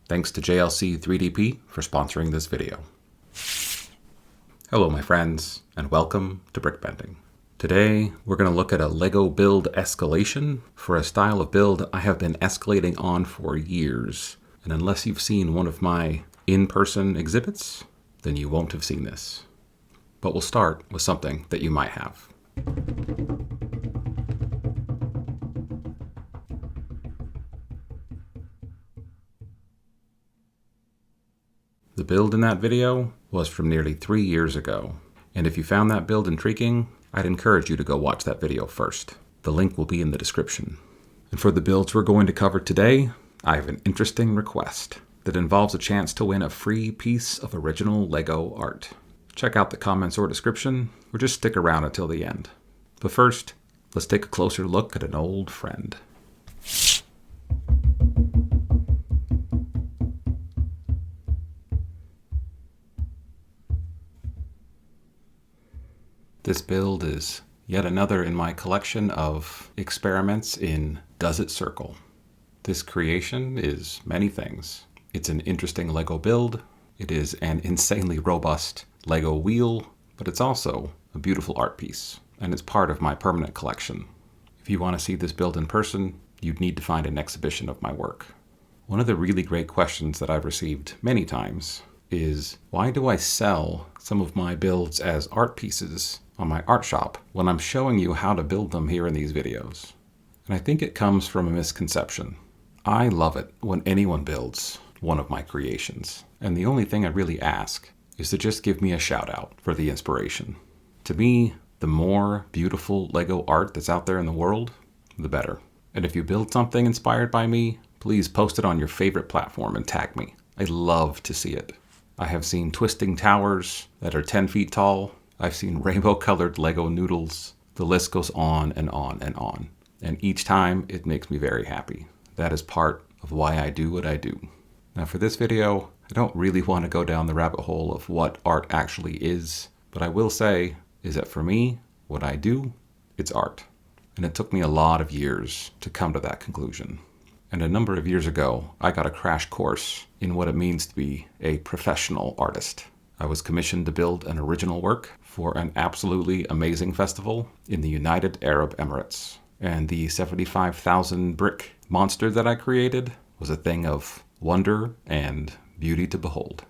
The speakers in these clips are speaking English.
Thanks to JLC 3DP for sponsoring this video. Hello my friends, and welcome to brickbending. Today we're going to look at a Lego build escalation for a style of build I have been escalating on for years. And unless you've seen one of my in-person exhibits, then you won't have seen this. But we'll start with something that you might have. The build in that video was from nearly 3 years ago, and if you found that build intriguing, I'd encourage you to go watch that video first. The link will be in the description. And for the builds we're going to cover today, I have an interesting request that involves a chance to win a free piece of original Lego art. Check out the comments or description, or just stick around until the end. But first, let's take a closer look at an old friend. This build is yet another in my collection of experiments in Does It Circle? This creation is many things. It's an interesting Lego build, it is an insanely robust Lego wheel, but it's also a beautiful art piece, and it's part of my permanent collection. If you want to see this build in person, you'd need to find an exhibition of my work. One of the really great questions that I've received many times is, why do I sell some of my builds as art pieces on my art shop when I'm showing you how to build them here in these videos? And I think it comes from a misconception. I love it when anyone builds one of my creations, and the only thing I really ask is to just give me a shout out for the inspiration. To me, the more beautiful Lego art that's out there in the world, the better. And if you build something inspired by me, please post it on your favorite platform and tag me. I love to see it. I have seen twisting towers that are 10 feet tall. I've seen rainbow-colored Lego noodles. The list goes on and on and on. And each time, it makes me very happy. That is part of why I do what I do. Now for this video, I don't really want to go down the rabbit hole of what art actually is, but I will say is that for me, what I do, it's art. And it took me a lot of years to come to that conclusion. And a number of years ago, I got a crash course in what it means to be a professional artist. I was commissioned to build an original work for an absolutely amazing festival in the United Arab Emirates. And the 75,000 brick monster that I created was a thing of wonder and beauty to behold.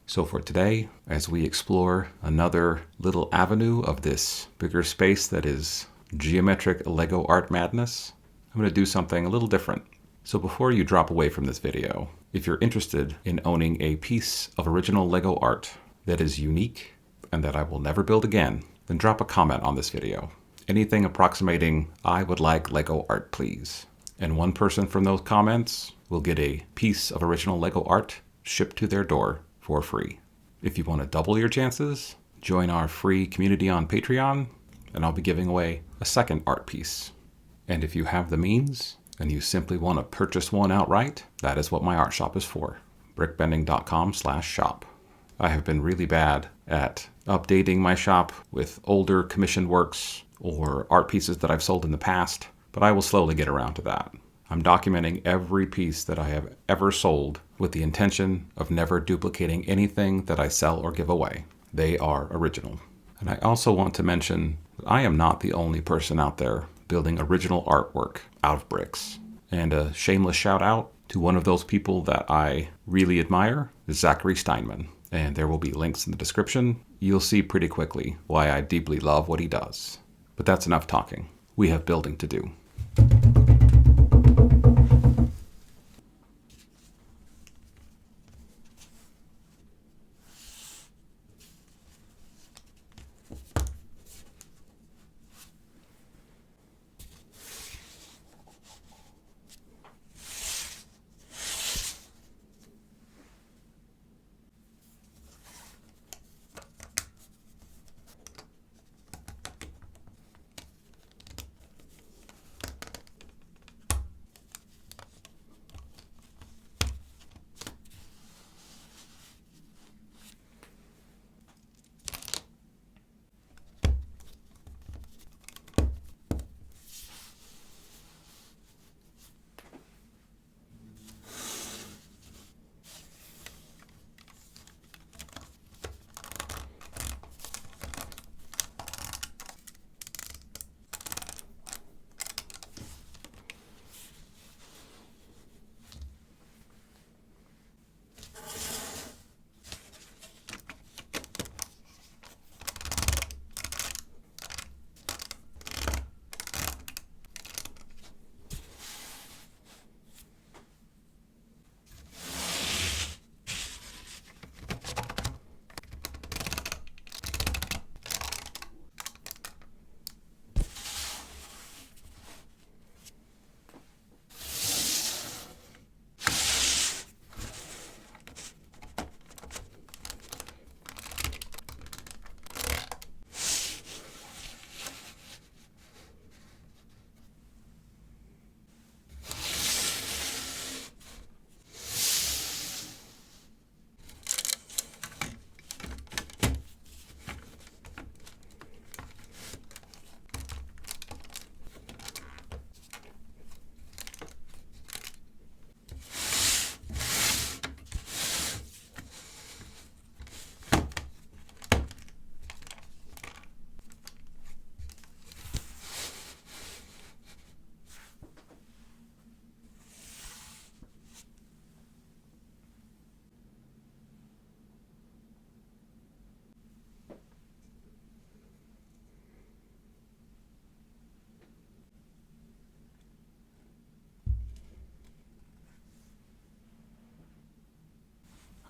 So for today, as we explore another little avenue of this bigger space that is geometric Lego art madness, I'm going to do something a little different. So before you drop away from this video, if you're interested in owning a piece of original Lego art that is unique and that I will never build again, then drop a comment on this video. Anything approximating, I would like Lego art please. And one person from those comments will get a piece of original Lego art shipped to their door for free. If you want to double your chances, join our free community on Patreon, and I'll be giving away a second art piece. And if you have the means, and you simply want to purchase one outright, that is what my art shop is for. brickbending.com/shop. I have been really bad at updating my shop with older commissioned works or art pieces that I've sold in the past, but I will slowly get around to that. I'm documenting every piece that I have ever sold with the intention of never duplicating anything that I sell or give away. They are original. And I also want to mention that I am not the only person out there building original artwork out of bricks. And a shameless shout out to one of those people that I really admire is Zachary Steinman. And there will be links in the description. You'll see pretty quickly why I deeply love what he does. But that's enough talking. We have building to do.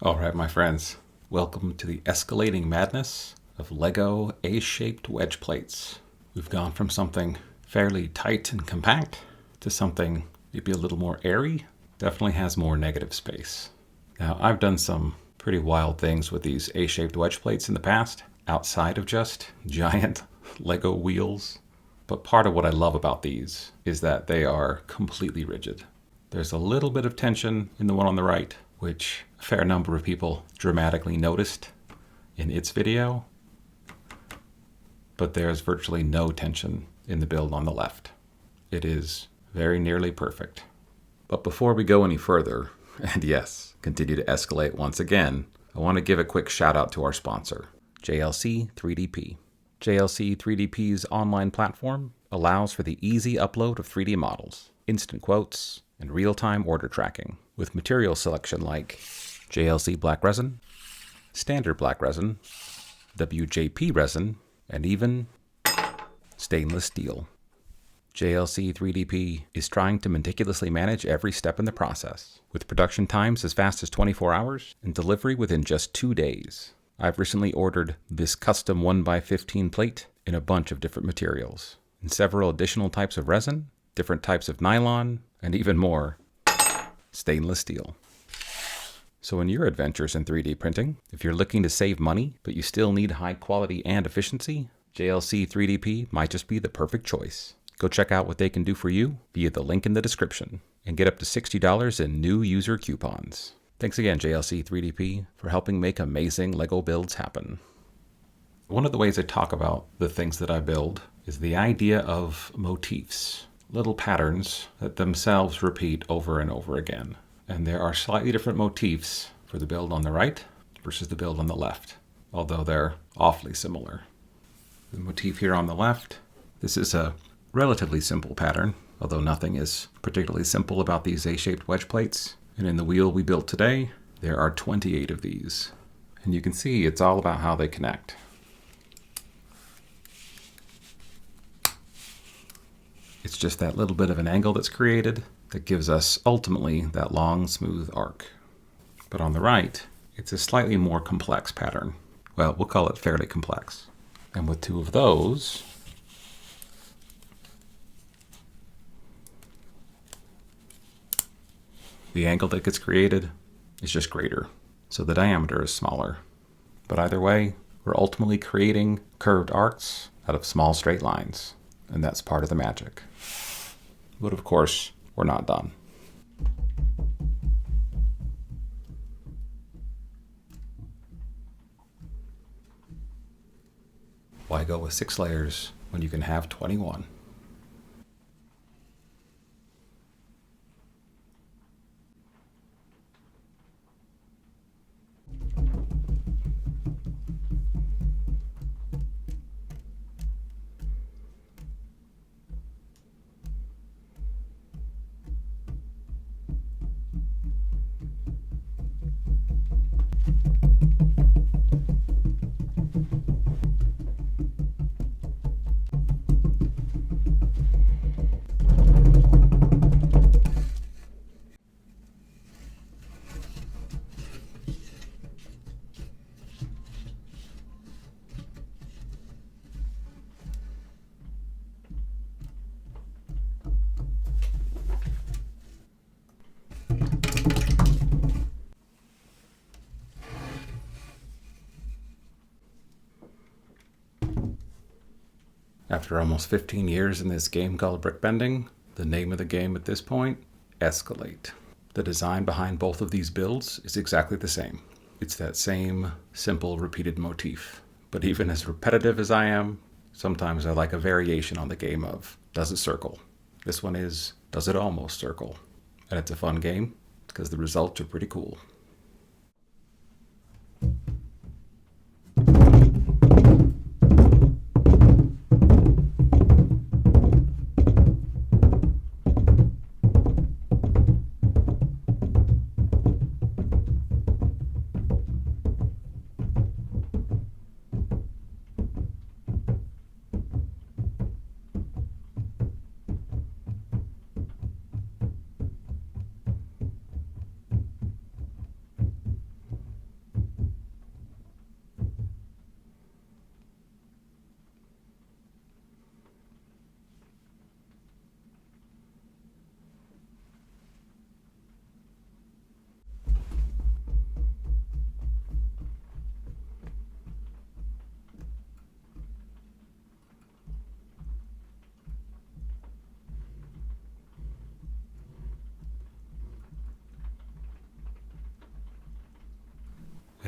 All right, my friends, welcome to the escalating madness of Lego A-shaped wedge plates. We've gone from something fairly tight and compact to something maybe a little more airy. Definitely has more negative space. Now, I've done some pretty wild things with these A-shaped wedge plates in the past, outside of just giant Lego wheels. But part of what I love about these is that they are completely rigid. There's a little bit of tension in the one on the right, which a fair number of people dramatically noticed in its video, but there's virtually no tension in the build on the left. It is very nearly perfect. But before we go any further, and yes, continue to escalate once again, I want to give a quick shout out to our sponsor, JLC 3DP. JLC 3DP's online platform allows for the easy upload of 3D models, instant quotes, and real-time order tracking, with material selection like JLC black resin, standard black resin, WJP resin, and even stainless steel. JLC 3DP is trying to meticulously manage every step in the process, with production times as fast as 24 hours and delivery within just 2 days. I've recently ordered this custom 1x15 plate in a bunch of different materials, and several additional types of resin, different types of nylon, and even more stainless steel. So in your adventures in 3D printing, if you're looking to save money, but you still need high quality and efficiency, JLC 3DP might just be the perfect choice. Go check out what they can do for you via the link in the description and get up to $60 in new user coupons. Thanks again, JLC 3DP, for helping make amazing Lego builds happen. One of the ways I talk about the things that I build is the idea of motifs, little patterns that themselves repeat over and over again. And there are slightly different motifs for the build on the right versus the build on the left, although they're awfully similar. The motif here on the left, this is a relatively simple pattern, although nothing is particularly simple about these A-shaped wedge plates. And in the wheel we built today, there are 28 of these. And you can see it's all about how they connect. It's just that little bit of an angle that's created that gives us ultimately that long, smooth arc. But on the right, it's a slightly more complex pattern. Well, we'll call it fairly complex. And with two of those, the angle that gets created is just greater, so the diameter is smaller. But either way, we're ultimately creating curved arcs out of small straight lines, and that's part of the magic. But of course, we're not done. Why go with 6 layers when you can have 21? After almost 15 years in this game called brickbending, the name of the game at this point, escalate. The design behind both of these builds is exactly the same. It's that same simple repeated motif. But even as repetitive as I am, sometimes I like a variation on the game of, does it circle? This one is, does it almost circle? And it's a fun game because the results are pretty cool.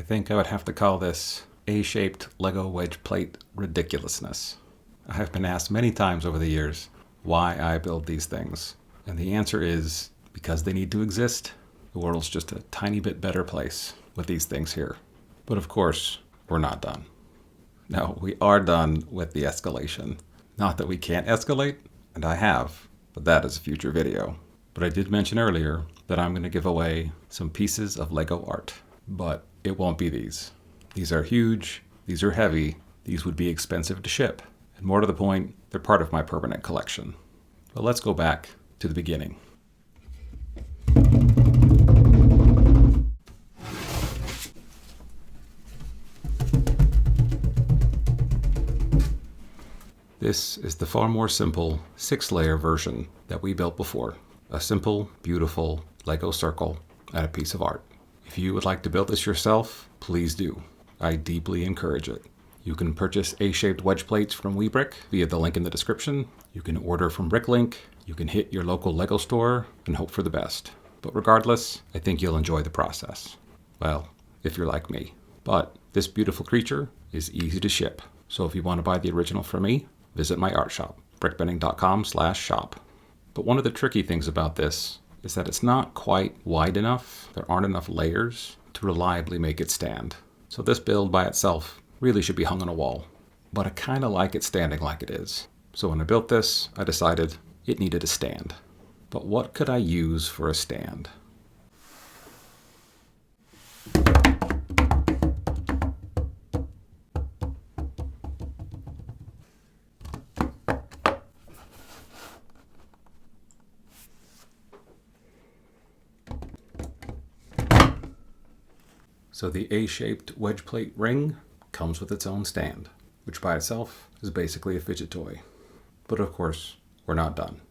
I think I would have to call this A-shaped Lego wedge plate ridiculousness. I have been asked many times over the years why I build these things. And the answer is because they need to exist. The world's just a tiny bit better place with these things here. But of course, we're not done. No, we are done with the escalation. Not that we can't escalate, and I have, but that is a future video. But I did mention earlier that I'm going to give away some pieces of Lego art. But it won't be these. These are huge, these are heavy, these would be expensive to ship. And more to the point, they're part of my permanent collection. But let's go back to the beginning. This is the far more simple 6-layer version that we built before. A simple, beautiful Lego circle and a piece of art. If you would like to build this yourself, please do. I deeply encourage it. You can purchase A-shaped wedge plates from WeBrick via the link in the description. You can order from Bricklink. You can hit your local Lego store and hope for the best. But regardless, I think you'll enjoy the process. Well, if you're like me. But this beautiful creature is easy to ship. So if you want to buy the original from me, visit my art shop, brickbending.com/shop. But one of the tricky things about this is that it's not quite wide enough. There aren't enough layers to reliably make it stand. So this build by itself really should be hung on a wall. But I kind of like it standing like it is. So when I built this, I decided it needed a stand. But what could I use for a stand? So the A-shaped wedge plate ring comes with its own stand, which by itself is basically a fidget toy. But of course, we're not done.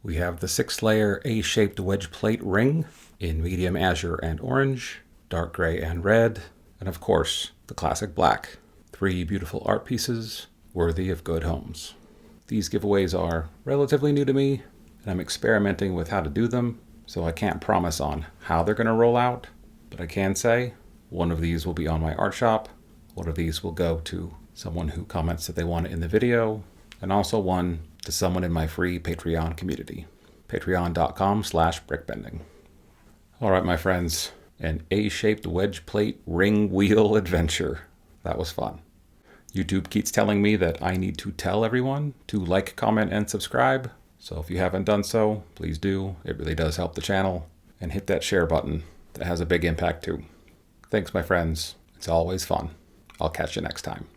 We have the 6-layer A-shaped wedge plate ring in medium azure and orange, dark gray and red, and of course, the classic black. 3 beautiful art pieces worthy of good homes. These giveaways are relatively new to me, and I'm experimenting with how to do them, so I can't promise on how they're going to roll out, but I can say one of these will be on my art shop, one of these will go to someone who comments that they want it in the video, and also one to someone in my free Patreon community, patreon.com/brickbending. All right, my friends, an A-shaped wedge plate ring wheel adventure. That was fun. YouTube keeps telling me that I need to tell everyone to like, comment, and subscribe. So if you haven't done so, please do. It really does help the channel. And hit that share button. That has a big impact too. Thanks, my friends. It's always fun. I'll catch you next time.